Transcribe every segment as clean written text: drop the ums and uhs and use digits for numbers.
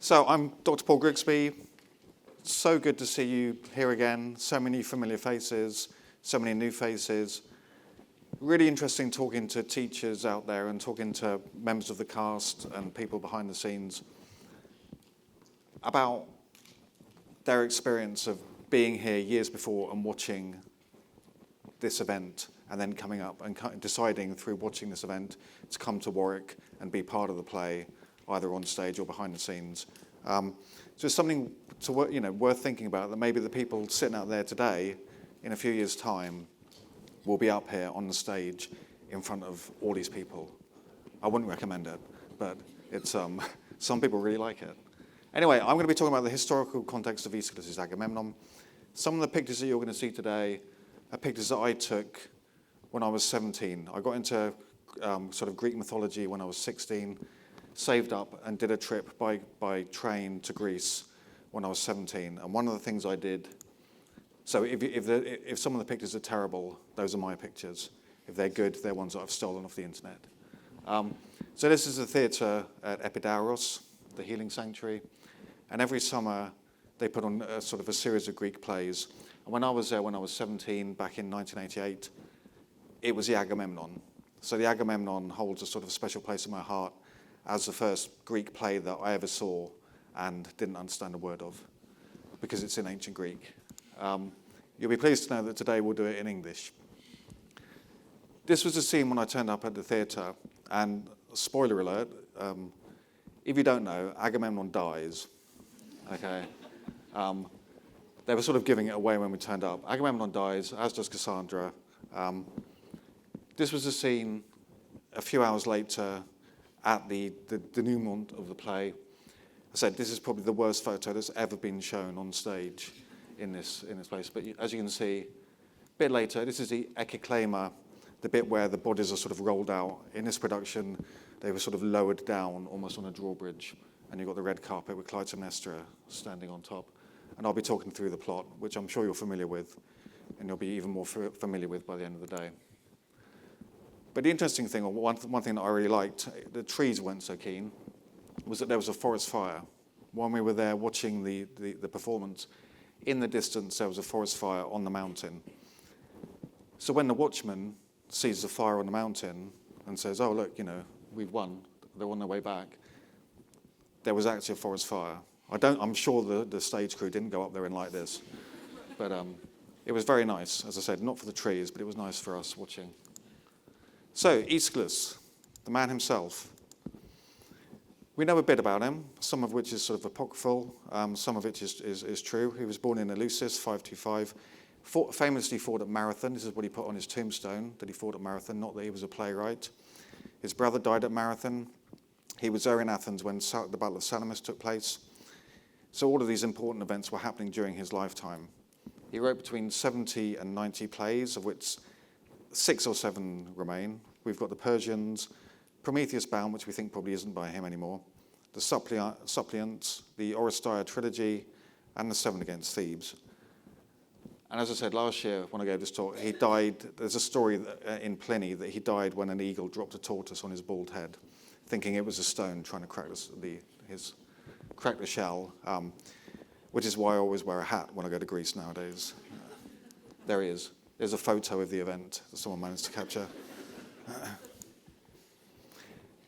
So I'm Dr. Paul Grigsby. So good to see you here again. So many familiar faces, so many new faces. Really interesting talking to teachers out there and talking to members of the cast and people behind the scenes about their experience of being here years before and watching this event and then coming up and deciding through watching this event to come to Warwick and be part of the play, either on stage or behind the scenes. So it's something to worth thinking about, that maybe the people sitting out there today, in a few years' time, will be up here on the stage in front of all these people. I wouldn't recommend it, but it's some people really like it. Anyway, I'm going to be talking about the historical context of Aeschylus' Agamemnon. Some of the pictures that you're going to see today are pictures that I took when I was 17. I got into sort of Greek mythology when I was 16, saved up and did a trip by train to Greece when I was 17. And one of the things I did, so if some of the pictures are terrible, those are my pictures. If they're good, they're ones that I've stolen off the internet. So this is the theatre at Epidaurus, the healing sanctuary. And every summer they put on a sort of a series of Greek plays. And when I was there when I was 17, back in 1988, it was the Agamemnon. So the Agamemnon holds a sort of special place in my heart as the first Greek play that I ever saw and didn't understand a word of, because it's in ancient Greek. You'll be pleased to know that today we'll do it in English. This was a scene when I turned up at the theatre, and spoiler alert, if you don't know, Agamemnon dies. Okay. They were sort of giving it away when we turned up. Agamemnon dies, as does Cassandra. This was a scene a few hours later at the denouement of the play. I said this is probably the worst photo that's ever been shown on stage in this place. But as you can see, a bit later, this is the echiclema, the bit where the bodies are sort of rolled out. In this production, they were sort of lowered down almost on a drawbridge. And you've got the red carpet with Clytemnestra standing on top. And I'll be talking through the plot, which I'm sure you're familiar with, and you'll be even more familiar with by the end of the day. But the interesting thing, or one thing that I really liked, the trees weren't so keen, was that there was a forest fire. When we were there watching the performance, in the distance there was a forest fire on the mountain. So when the watchman sees the fire on the mountain and says, oh, look, we've won, they're on their way back, there was actually a forest fire. I'm sure the stage crew didn't go up there and light this, but it was very nice, as I said, not for the trees, but it was nice for us watching. So, Aeschylus, the man himself. We know a bit about him, some of which is sort of apocryphal, some of it is true. He was born in Eleusis, 525, famously fought at Marathon. This is what he put on his tombstone, that he fought at Marathon, not that he was a playwright. His brother died at Marathon. He was there in Athens when the Battle of Salamis took place. So all of these important events were happening during his lifetime. He wrote between 70 and 90 plays, of which 6 or 7 remain. We've got the Persians, Prometheus Bound, which we think probably isn't by him anymore, the Suppliants, the Oresteia trilogy, and the 7 Against Thebes. And as I said last year when I gave this talk, he died. There's a story in Pliny that he died when an eagle dropped a tortoise on his bald head, thinking it was a stone trying to crack the shell, which is why I always wear a hat when I go to Greece nowadays. There he is. There's a photo of the event that someone managed to capture.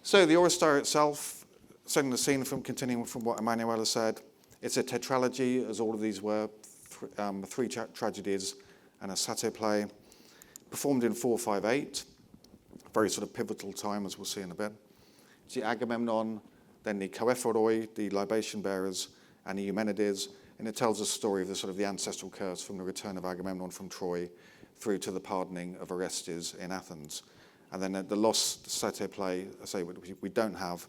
So the Oresteia itself, setting the scene continuing from what Emanuela said, it's a tetralogy, as all of these were, 3 tragedies and a satyr play, performed in 458, very sort of pivotal time, as we'll see in a bit. It's the Agamemnon, then the Koephoroi, the libation bearers, and the Eumenides, and it tells a story of the ancestral curse from the return of Agamemnon from Troy through to the pardoning of Orestes in Athens. And then the lost satyr play, which we don't have,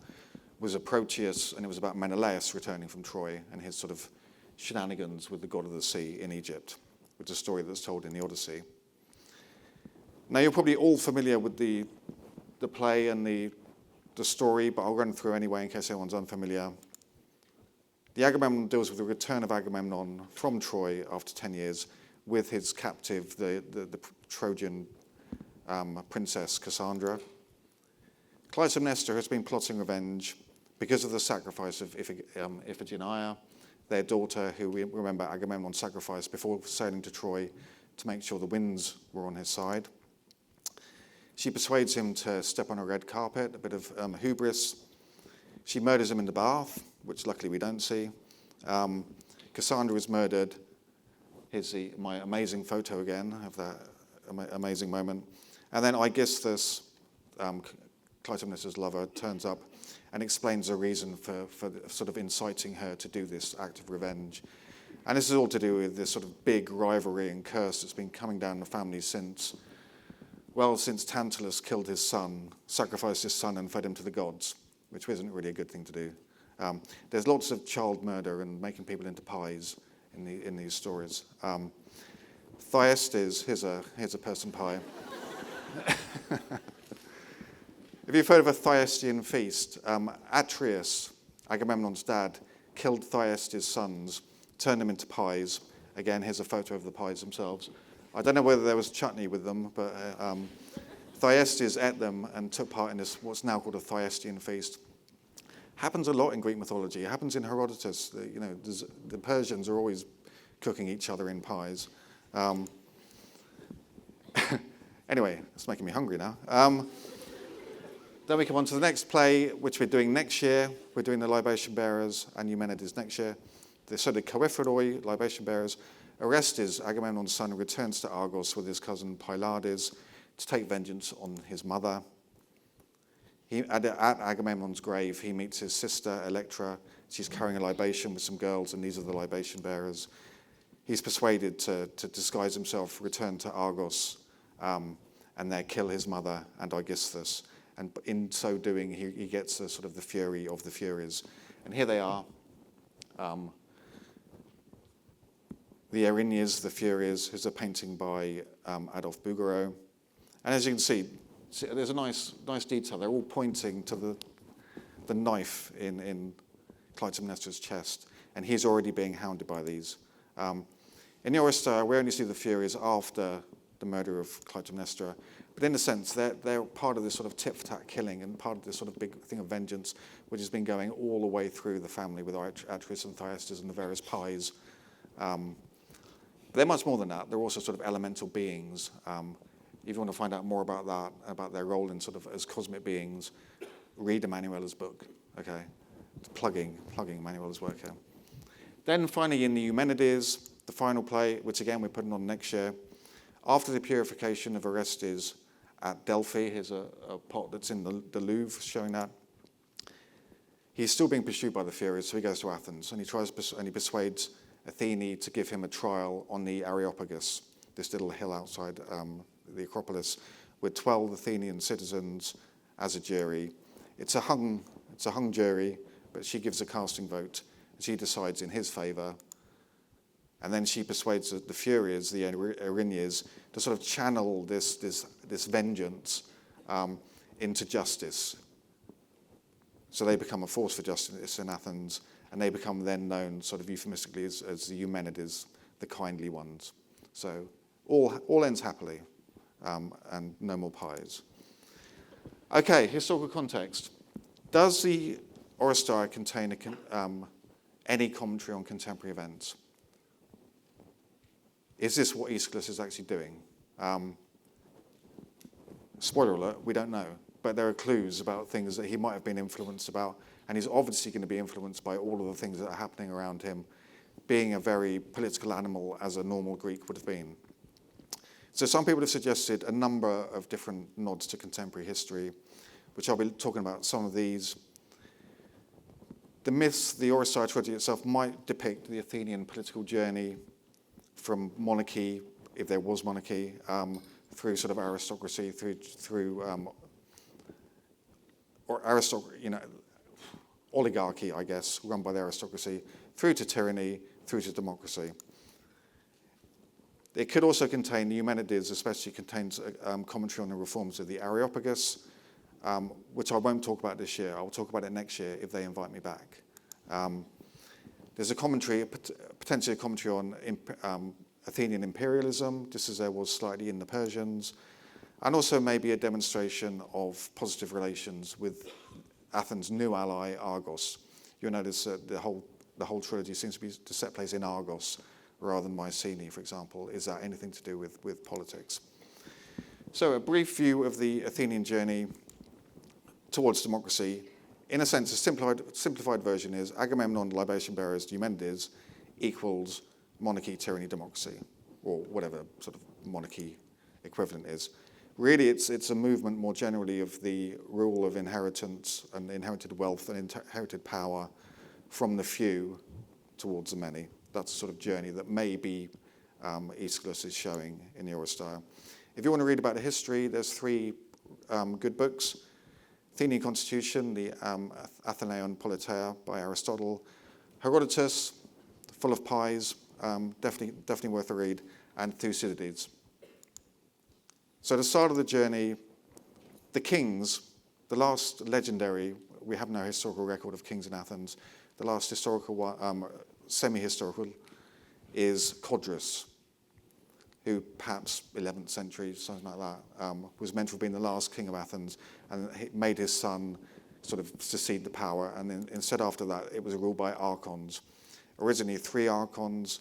was a Proteus, and it was about Menelaus returning from Troy and his sort of shenanigans with the god of the sea in Egypt, which is a story that's told in the Odyssey. Now you're probably all familiar with the play and the story, but I'll run through anyway in case anyone's unfamiliar. The Agamemnon deals with the return of Agamemnon from Troy after 10 years with his captive, the Trojan princess Cassandra. Clytemnestra has been plotting revenge because of the sacrifice of Iphigenia, their daughter, who we remember Agamemnon sacrificed before sailing to Troy to make sure the winds were on his side. She persuades him to step on a red carpet, a bit of hubris. She murders him in the bath, which luckily we don't see. Cassandra is murdered. Here's my amazing photo again of that amazing moment. And then Aegisthus, Clytemnestra's lover, turns up and explains the reason for sort of inciting her to do this act of revenge. And this is all to do with this sort of big rivalry and curse that's been coming down the family since Tantalus killed his son, sacrificed his son and fed him to the gods, which isn't really a good thing to do. There's lots of child murder and making people into pies in these stories. Thyestes, here's a person pie. If you've heard of a Thyestean feast, Atreus, Agamemnon's dad, killed Thyestes' sons, turned them into pies. Again, here's a photo of the pies themselves. I don't know whether there was chutney with them, but Thyestes ate them and took part in this, what's now called a Thyestean feast. Happens a lot in Greek mythology. It happens in Herodotus. The Persians are always cooking each other in pies. Anyway, it's making me hungry now. Then we come on to the next play, which we're doing next year. We're doing the Libation Bearers and Eumenides next year. So the Coephoroi, Libation Bearers. Orestes, Agamemnon's son, returns to Argos with his cousin Pylades to take vengeance on his mother. At Agamemnon's grave, he meets his sister, Electra. She's carrying a libation with some girls, and these are the libation bearers. He's persuaded to disguise himself, return to Argos, and there kill his mother and Aegisthus. And in so doing, he gets the sort of the fury of the Furies. And here they are. The Erinyes, the Furies, is a painting by Adolphe Bouguereau. And as you can see, there's a nice detail. They're all pointing to the knife in Clytemnestra's chest, and he's already being hounded by these. In the Oresteia, we only see the Furies after the murder of Clytemnestra, but in a sense, they're part of this sort of tit-for-tat killing and part of this sort of big thing of vengeance, which has been going all the way through the family with Atreus and Thyestes and the various pies. They're much more than that. They're also sort of elemental beings. If you want to find out more about that, about their role in sort of as cosmic beings, read Emanuela's book. Okay, plugging Emanuela's work here. Then finally in the Eumenides, the final play, which again we're putting on next year, after the purification of Orestes at Delphi, here's a pot that's in the Louvre showing that. He's still being pursued by the Furies, so he goes to Athens and he persuades Athene to give him a trial on the Areopagus, this little hill outside the Acropolis, with 12 Athenian citizens as a jury. It's a hung jury, but she gives a casting vote, and she decides in his favour. And then she persuades the Furies, the Erinyes, to sort of channel this vengeance into justice. So they become a force for justice in Athens, and they become then known sort of euphemistically as the Eumenides, the kindly ones. So all ends happily, and no more pies. Okay, historical context. Does the Oresteia contain any commentary on contemporary events? Is this what Aeschylus is actually doing? Spoiler alert, we don't know. But there are clues about things that he might have been influenced about, and he's obviously going to be influenced by all of the things that are happening around him, being a very political animal as a normal Greek would have been. So some people have suggested a number of different nods to contemporary history, which I'll be talking about some of these. The myths, the Oresteia trilogy itself, might depict the Athenian political journey from monarchy, if there was monarchy, through sort of aristocracy, through oligarchy, I guess, run by the aristocracy, through to tyranny, through to democracy. It could also contain, the Eumenides especially contains commentary on the reforms of the Areopagus, which I won't talk about this year. I'll talk about it next year if they invite me back. There's a commentary, potentially a commentary on Athenian imperialism, just as there was slightly in the Persians, and also maybe a demonstration of positive relations with Athens' new ally, Argos. You'll notice the whole trilogy seems to be to set place in Argos rather than Mycenae, for example. Is that anything to do with politics? So a brief view of the Athenian journey towards democracy. In a sense, a simplified version is Agamemnon, libation bearers, Eumenides equals monarchy, tyranny, democracy, or whatever sort of monarchy equivalent is. Really, it's a movement more generally of the rule of inheritance and inherited wealth and inherited power from the few towards the many. That's a sort of journey that maybe Aeschylus is showing in the Oresteia. If you want to read about the history, there's 3 good books. Athenian Constitution, the Athenian Politeia by Aristotle, Herodotus, full of pies, definitely worth a read, and Thucydides. So the start of the journey, the kings, the last legendary, we have no historical record of kings in Athens, the last historical one, semi-historical, is Codrus, who perhaps 11th century, something like that, was meant to have been the last king of Athens, and he made his son sort of succeed the power, and then instead after that it was ruled by archons. Originally 3 archons,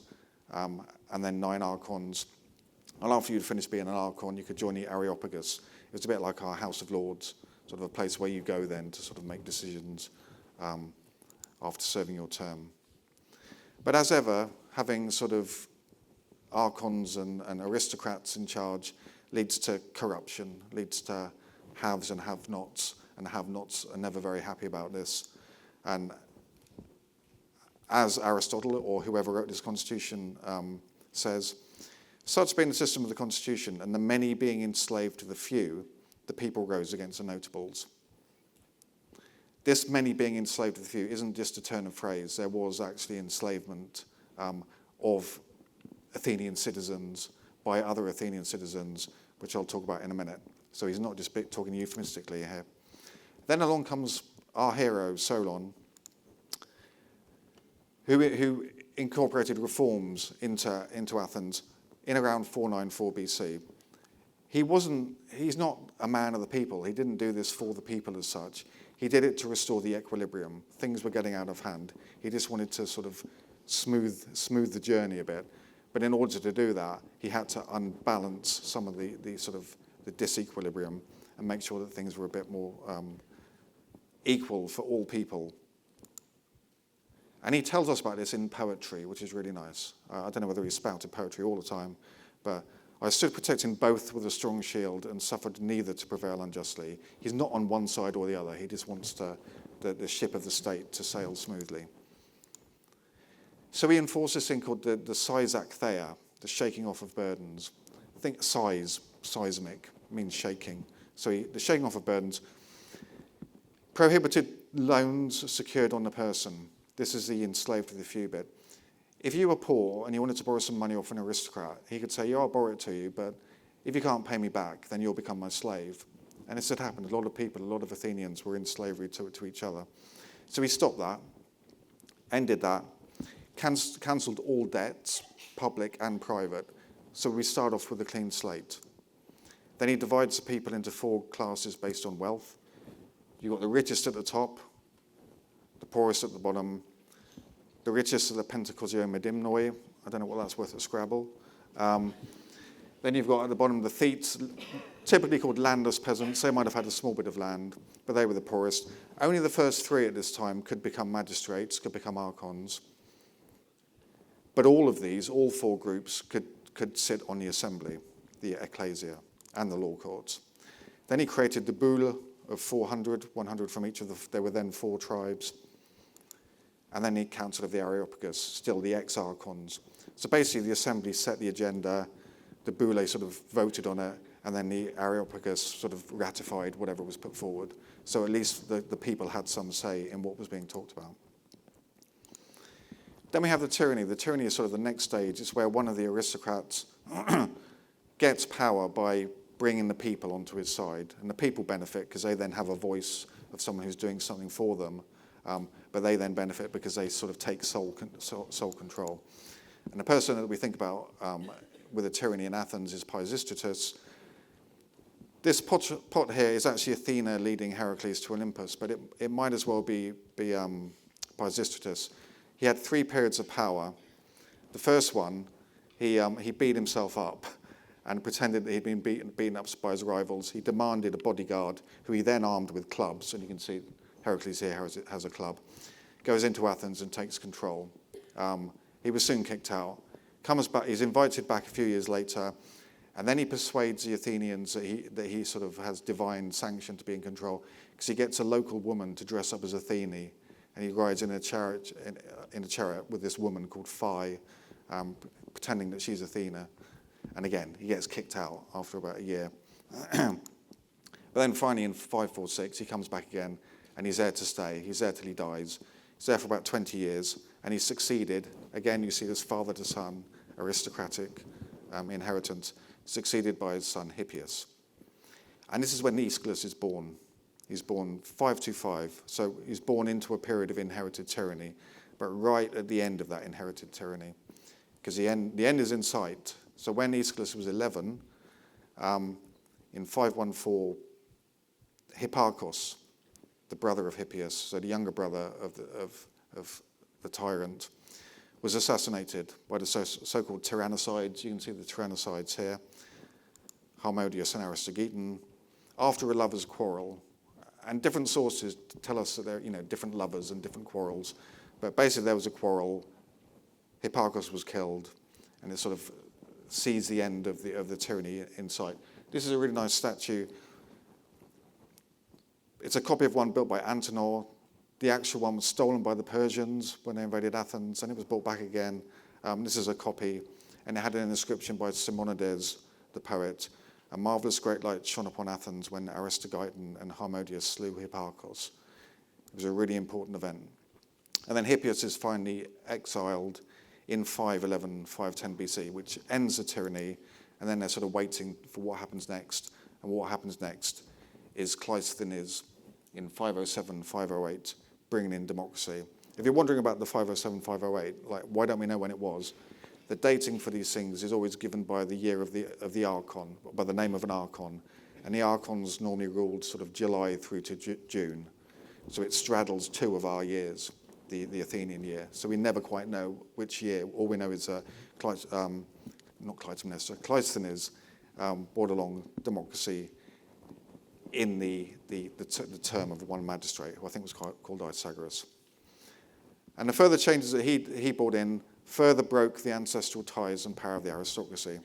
and then 9 archons. And after you'd finished being an archon, you could join the Areopagus. It was a bit like our House of Lords, sort of a place where you go then to sort of make decisions after serving your term. But as ever, having sort of archons and aristocrats in charge leads to corruption, leads to haves and have-nots, and have-nots are never very happy about this. And as Aristotle, or whoever wrote this constitution, says, such being the system of the constitution, and the many being enslaved to the few, the people rose against the notables. This many being enslaved to the few isn't just a turn of phrase. There was actually enslavement of Athenian citizens by other Athenian citizens, which I'll talk about in a minute. So he's not just talking euphemistically here. Then along comes our hero, Solon, who incorporated reforms into Athens in around 494 BC. He's not a man of the people. He didn't do this for the people as such. He did it to restore the equilibrium. Things were getting out of hand. He just wanted to sort of smooth the journey a bit. But in order to do that, he had to unbalance some of the sort of the disequilibrium and make sure that things were a bit more equal for all people. And he tells us about this in poetry, which is really nice. I don't know whether he spouted poetry all the time, but I stood protecting both with a strong shield and suffered neither to prevail unjustly. He's not on one side or the other. He just wants the ship of the state to sail smoothly. So he enforced this thing called the seisaktheia, the shaking off of burdens. I think seismic, means shaking. So the shaking off of burdens prohibited loans secured on the person. This is the enslaved to the few bit. If you were poor and you wanted to borrow some money off an aristocrat, he could say, yeah, I'll borrow it to you, but if you can't pay me back, then you'll become my slave. And this had happened. A lot of Athenians were in slavery to each other. So he stopped that, ended that, cancelled all debts, public and private. So we start off with a clean slate. Then he divides the people into 4 classes based on wealth. You've got the richest at the top, the poorest at the bottom, the richest are the Pentacosio-Medimnoi. I don't know what that's worth at Scrabble. Then you've got at the bottom the Thetes, typically called landless peasants. They might have had a small bit of land, but they were the poorest. Only the first 3 at this time could become magistrates, could become archons. But all of these, all 4 groups, could sit on the assembly, the ecclesia, and the law courts. Then he created the boule of 400, 100 from each of there were then 4 tribes. And then the Council of the Areopagus, still the ex-archons. So basically the assembly set the agenda, the boule sort of voted on it, and then the Areopagus sort of ratified whatever was put forward. So at least the people had some say in what was being talked about. Then we have the tyranny. The tyranny is sort of the next stage. It's where one of the aristocrats gets power by bringing the people onto his side. And the people benefit because they then have a voice of someone who's doing something for them. But they then benefit because they sort of take sole control. And the person that we think about with a tyranny in Athens is Pisistratus. This pot here is actually Athena leading Heracles to Olympus, but it might as well be Pisistratus. He had 3 periods of power. The first one, he beat himself up and pretended that he'd been beaten up by his rivals. He demanded a bodyguard, who he then armed with clubs, and you can see Heracles here has a club, goes into Athens and takes control. He was soon kicked out, comes back, he's invited back a few years later, and then he persuades the Athenians that he sort of has divine sanction to be in control, because he gets a local woman to dress up as Athene, and he rides in a chariot with this woman called Phi, pretending that she's Athena. And again, he gets kicked out after about a year. But then finally in 546, he comes back again, and he's there to stay. He's there till he dies. He's there for about 20 years, and he's succeeded. Again, you see this father to son, aristocratic inheritance, succeeded by his son Hippias. And this is when Aeschylus is born. He's born 525, so he's born into a period of inherited tyranny, but right at the end of that inherited tyranny, because the end is in sight. So when Aeschylus was 11, in 514, Hipparchus, the brother of Hippias, so the younger brother of the tyrant, was assassinated by the so-called tyrannicides. You can see the tyrannicides here, Harmodius and Aristogiton, after a lover's quarrel. And different sources tell us that there are different lovers and different quarrels. But basically there was a quarrel, Hipparchus was killed, and it sort of sees the end of the tyranny in sight. This is a really nice statue. It's a copy of one built by Antenor. The actual one was stolen by the Persians when they invaded Athens, and it was brought back again. This is a copy, and it had an inscription by Simonides, the poet. A marvellous great light shone upon Athens when Aristogiton and Harmodius slew Hipparchus. It was a really important event. And then Hippias is finally exiled in 511, 510 BC, which ends the tyranny, and then they're sort of waiting for what happens next. And what happens next is Cleisthenes in 507, 508, bringing in democracy. If you're wondering about the 507, 508, like why don't we know when it was? The dating for these things is always given by the year of the archon, by the name of an archon, and the archons normally ruled sort of July through to June, so it straddles 2 of our years, the Athenian year. So we never quite know which year. All we know is Cleisthenes brought along democracy in the term of one magistrate, who I think was called Isagoras. And the further changes that he brought in further broke the ancestral ties and power of the aristocracy.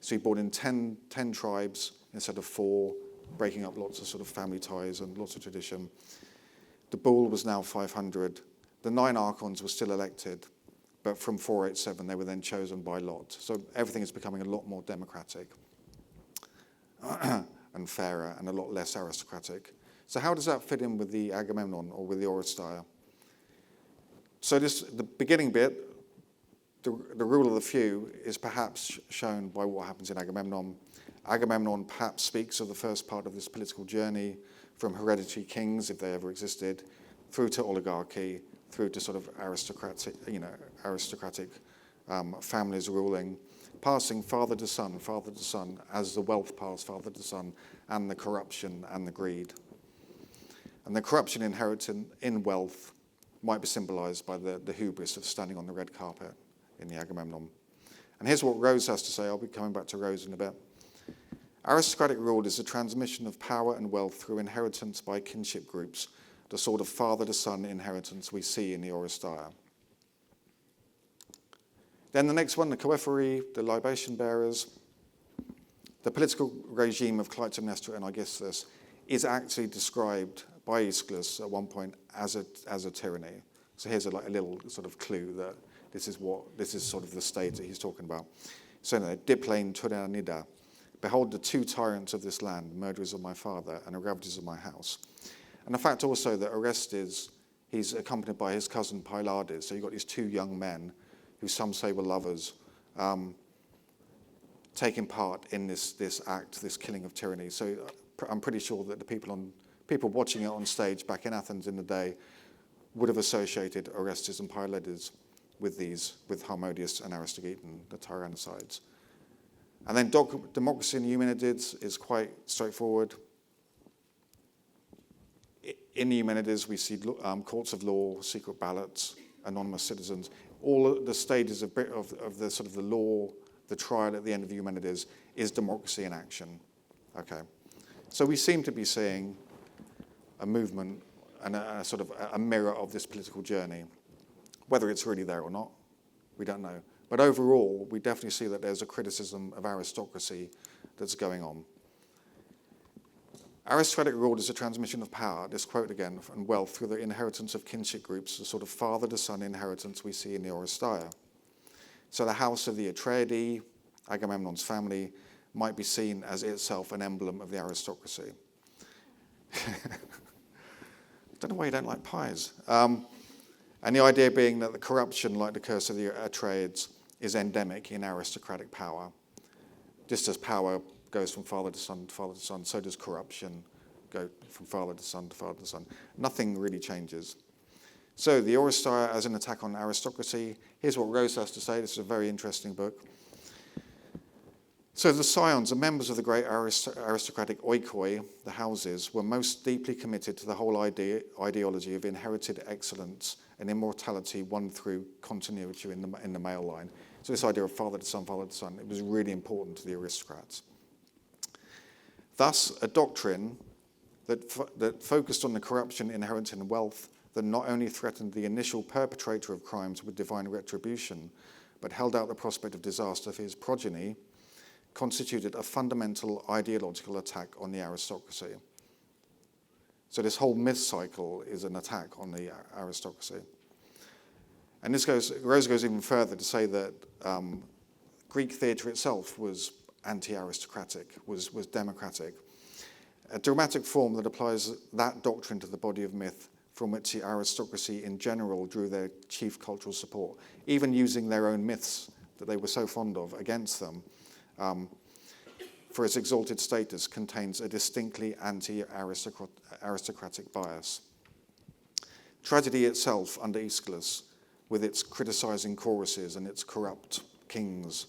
So he brought in 10 tribes instead of 4, breaking up lots of sort of family ties and lots of tradition. The bull was now 500. The 9 archons were still elected, but from 487 they were then chosen by lot. So everything is becoming a lot more democratic and fairer and a lot less aristocratic. So how does that fit in with the Agamemnon or with the Oresteia? So the beginning bit, the rule of the few, is perhaps shown by what happens in Agamemnon. Agamemnon perhaps speaks of the first part of this political journey from hereditary kings, if they ever existed, through to oligarchy, through to sort of aristocratic families ruling, passing father to son, as the wealth passed father to son, and the corruption and the greed. And the corruption inherent in wealth might be symbolized by the hubris of standing on the red carpet in the Agamemnon. And here's what Rose has to say. I'll be coming back to Rose in a bit. Aristocratic rule is the transmission of power and wealth through inheritance by kinship groups, the sort of father-to-son inheritance we see in the Oresteia. Then the next one, the Coephori, the libation bearers. The political regime of Clytemnestra and Aegisthus is actually described by Aeschylus at one point as a tyranny. So here's a little sort of clue that this is sort of the state that he's talking about. So Diplane Turanida, behold the 2 tyrants of this land, murderers of my father and ravages of my house. And the fact also that Orestes, he's accompanied by his cousin Pylades. So you've got these 2 young men who some say were lovers, taking part in this act, this killing of tyranny. So I'm pretty sure that the people watching it on stage back in Athens in the day would have associated Orestes and Pylades with Harmodius and Aristogiton, the tyrannicides. And then democracy in the Eumenides is quite straightforward. In the Eumenides, we see courts of law, secret ballots, anonymous citizens. All of the stages of the sort of the law, the trial at the end of the Eumenides is democracy in action. Okay, so we seem to be seeing a movement and a sort of a mirror of this political journey. Whether it's really there or not, we don't know. But overall, we definitely see that there's a criticism of aristocracy that's going on. Aristocratic rule is a transmission of power, this quote again, and wealth through the inheritance of kinship groups, the sort of father-to-son inheritance we see in the Oresteia. So the house of the Atreidae, Agamemnon's family, might be seen as itself an emblem of the aristocracy. Don't know why you don't like pies. And the idea being that the corruption, like the curse of the Atreides, is endemic in aristocratic power. Just as power goes from father to son to father to son, so does corruption go from father to son to father to son. Nothing really changes. So the Oresteia as an attack on aristocracy. Here's what Rose has to say. This is a very interesting book. So the scions, the members of the great aristocratic oikoi, the houses, were most deeply committed to the whole ideology of inherited excellence and immortality won through continuity in the male line. So this idea of father to son, it was really important to the aristocrats. Thus, a doctrine that focused on the corruption inherent in wealth that not only threatened the initial perpetrator of crimes with divine retribution, but held out the prospect of disaster for his progeny, constituted a fundamental ideological attack on the aristocracy. So this whole myth cycle is an attack on the aristocracy. And Rose goes even further to say that Greek theatre itself was anti-aristocratic, was democratic. A dramatic form that applies that doctrine to the body of myth from which the aristocracy in general drew their chief cultural support, even using their own myths that they were so fond of against them, for its exalted status, contains a distinctly anti-aristocratic bias. Tragedy itself under Aeschylus, with its criticizing choruses and its corrupt kings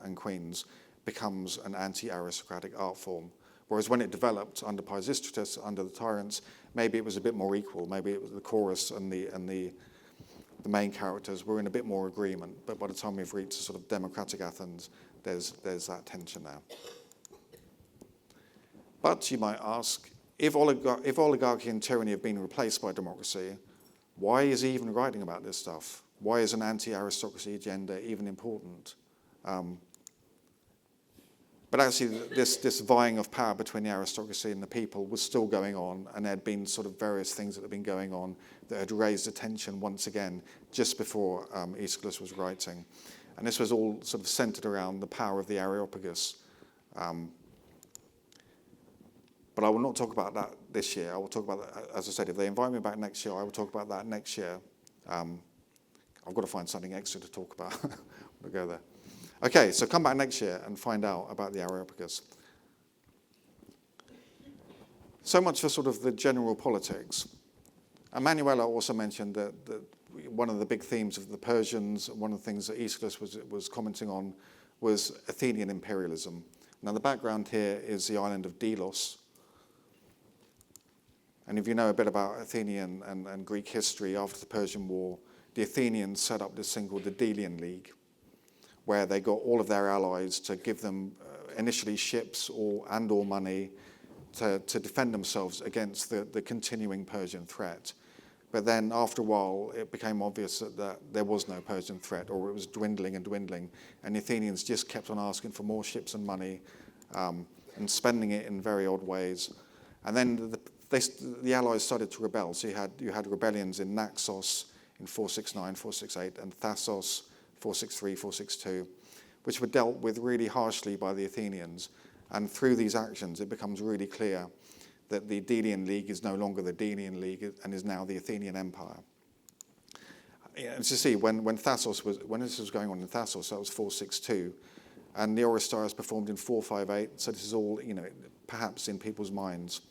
and queens, becomes an anti-aristocratic art form. Whereas when it developed under Pisistratus, under the tyrants, maybe it was a bit more equal. Maybe it was the chorus and the main characters were in a bit more agreement. But by the time we've reached a sort of democratic Athens, there's that tension there. But you might ask, if oligarchy and tyranny have been replaced by democracy, why is he even writing about this stuff? Why is an anti-aristocracy agenda even important? But actually, this vying of power between the aristocracy and the people was still going on, and there had been sort of various things that had been going on that had raised attention once again just before Aeschylus was writing. And this was all sort of centered around the power of the Areopagus. But I will not talk about that this year. I will talk about that, as I said, if they invite me back next year, I will talk about that next year. I've got to find something extra to talk about. We'll go there. Okay, so come back next year and find out about the Areopagus. So much for sort of the general politics. Emanuela also mentioned that one of the big themes of the Persians, one of the things that Aeschylus was commenting on, was Athenian imperialism. Now the background here is the island of Delos. And if you know a bit about Athenian and Greek history after the Persian War, the Athenians set up this thing called the Delian League, where they got all of their allies to give them initially ships or money to defend themselves against the continuing Persian threat. But then after a while, it became obvious that there was no Persian threat, or it was dwindling and dwindling, and the Athenians just kept on asking for more ships and money and spending it in very odd ways. And then the allies started to rebel. So you had rebellions in Naxos in 469, 468, and Thassos 463, 462, which were dealt with really harshly by the Athenians. And through these actions, it becomes really clear that the Delian League is no longer the Delian League and is now the Athenian Empire. And to see, when this was going on in Thassos, that was 462, and the Oresteia is performed in 458, so this is all, perhaps in people's minds.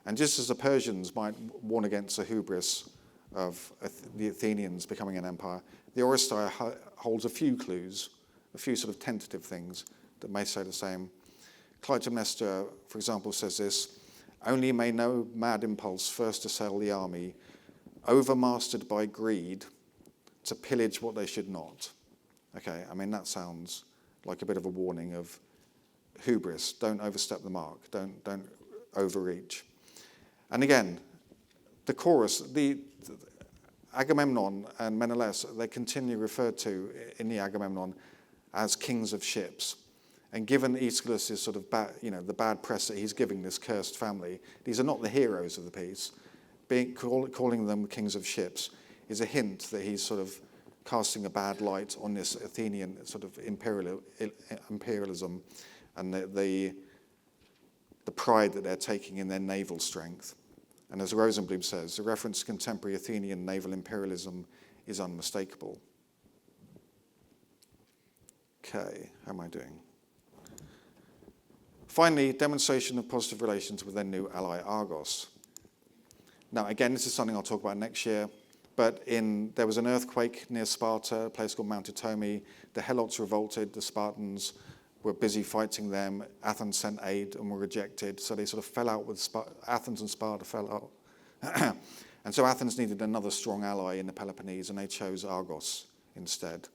And just as the Persians might warn against the hubris of the Athenians becoming an empire, the Oresteia holds a few clues, a few sort of tentative things that may say the same. Clytemnestra, for example, says this: "Only may no mad impulse first assail the army, overmastered by greed, to pillage what they should not." Okay, I mean, that sounds like a bit of a warning of hubris. Don't overstep the mark. Don't overreach. And again, the chorus, the Agamemnon and Menelaus, they continue referred to in the Agamemnon as kings of ships. And given Aeschylus' sort of the bad press that he's giving this cursed family, these are not the heroes of the piece. Calling them kings of ships is a hint that he's sort of casting a bad light on this Athenian sort of imperialism and the pride that they're taking in their naval strength. And as Rosenblum says, the reference to contemporary Athenian naval imperialism is unmistakable. Okay, how am I doing? Finally, demonstration of positive relations with their new ally Argos. Now, again, this is something I'll talk about next year, but there was an earthquake near Sparta, a place called Mount Itomi. The Helots revolted, the Spartans were busy fighting them. Athens sent aid and were rejected, so they sort of fell out with Athens and Sparta fell out. And so Athens needed another strong ally in the Peloponnese, and they chose Argos instead.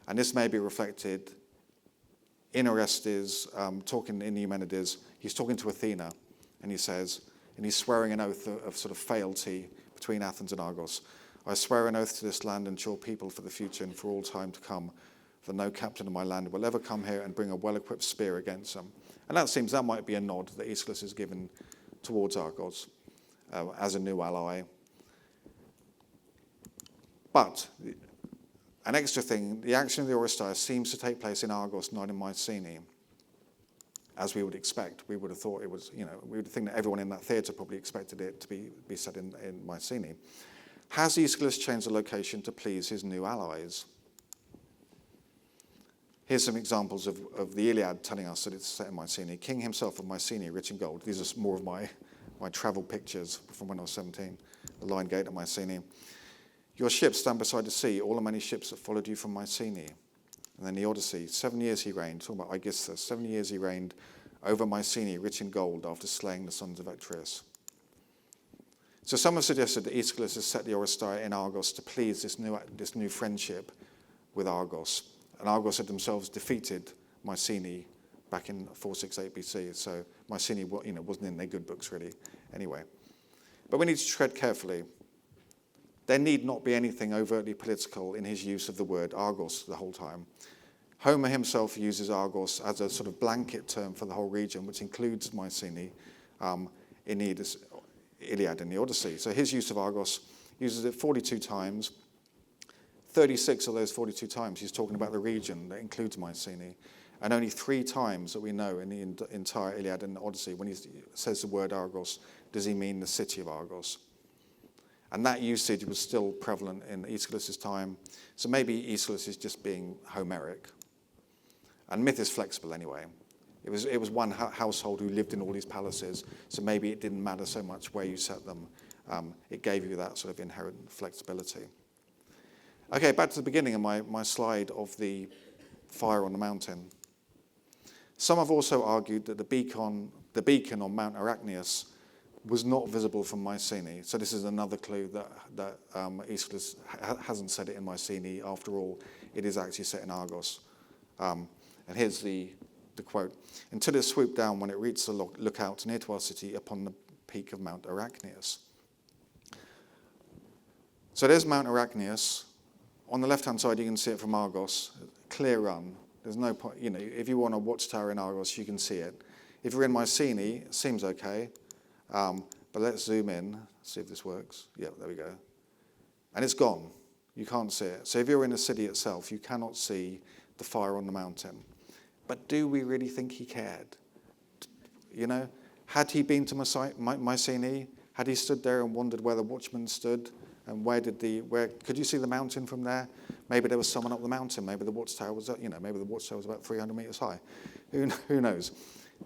And this may be reflected in Orestes, talking in Eumenides. He's talking to Athena, and he says, and he's swearing an oath of sort of fealty between Athens and Argos. "I swear an oath to this land and to your people for the future and for all time to come, for no captain of my land will ever come here and bring a well-equipped spear against them." And that might be a nod that Aeschylus is given towards Argos as a new ally. But an extra thing, the action of the Oresteia seems to take place in Argos, not in Mycenae, as we would expect. We would have thought it was, we would think that everyone in that theatre probably expected it to be set in Mycenae. Has Aeschylus changed the location to please his new allies? Here's some examples of the Iliad telling us that it's set in Mycenae. "King himself of Mycenae, rich in gold." These are more of my travel pictures from when I was 17. The Lion Gate at Mycenae. "Your ships stand beside the sea, all the many ships that followed you from Mycenae." And then the Odyssey, 7 years he reigned, talking about Aegisthus, 7 years he reigned over Mycenae, rich in gold, after slaying the sons of Atreus. So some have suggested that Aeschylus has set the Oresteia in Argos to please this new friendship with Argos. And Argos had themselves defeated Mycenae back in 468 BC. So Mycenae, wasn't in their good books really anyway. But we need to tread carefully. There need not be anything overtly political in his use of the word Argos the whole time. Homer himself uses Argos as a sort of blanket term for the whole region, which includes Mycenae in the Iliad and the Odyssey. So his use of Argos uses it 42 times. 36 of those 42 times he's talking about the region that includes Mycenae. And only 3 times that we know in the entire Iliad and the Odyssey, when he says the word Argos, does he mean the city of Argos. And that usage was still prevalent in Aeschylus' time. So maybe Aeschylus is just being Homeric. And myth is flexible anyway. It was one household who lived in all these palaces, so maybe it didn't matter so much where you set them. It gave you that sort of inherent flexibility. Okay, back to the beginning of my slide of the fire on the mountain. Some have also argued that the beacon on Mount Arachneus was not visible from Mycenae. So this is another clue that Aeschylus hasn't said it in Mycenae. After all, it is actually set in Argos. And here's the quote: "Until it swooped down when it reached the lookout near to our city upon the peak of Mount Arachneus." So there's Mount Arachneus. On the left-hand side, you can see it from Argos. Clear run. There's no point, if you want a watchtower in Argos, you can see it. If you're in Mycenae, it seems okay. But let's zoom in, see if this works. Yeah, there we go. And it's gone. You can't see it. So if you're in the city itself, you cannot see the fire on the mountain. But do we really think he cared? Had he been to Mycenae? Had he stood there and wondered where the watchman stood? And where could you see the mountain from there? Maybe there was someone up the mountain. Maybe the watchtower was about 300 meters high. Who knows?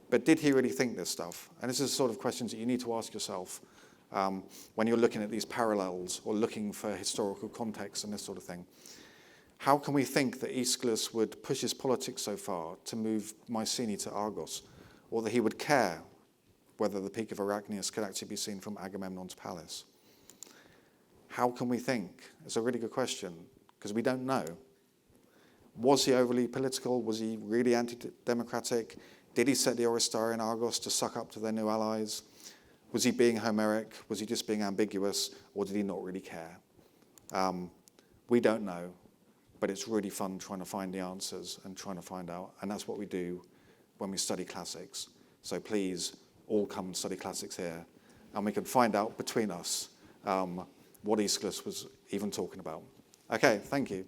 But did he really think this stuff? And this is the sort of questions that you need to ask yourself when you're looking at these parallels or looking for historical context and this sort of thing. How can we think that Aeschylus would push his politics so far to move Mycenae to Argos, or that he would care whether the peak of Arachneus could actually be seen from Agamemnon's palace? How can we think? It's a really good question, because we don't know. Was he overly political? Was he really anti-democratic? Did he set the Oresteia in Argos to suck up to their new allies? Was he being Homeric? Was he just being ambiguous? Or did he not really care? We don't know, but it's really fun trying to find the answers and trying to find out. And that's what we do when we study classics. So please, all come and study classics here. And we can find out between us what Aeschylus was even talking about. Okay, thank you.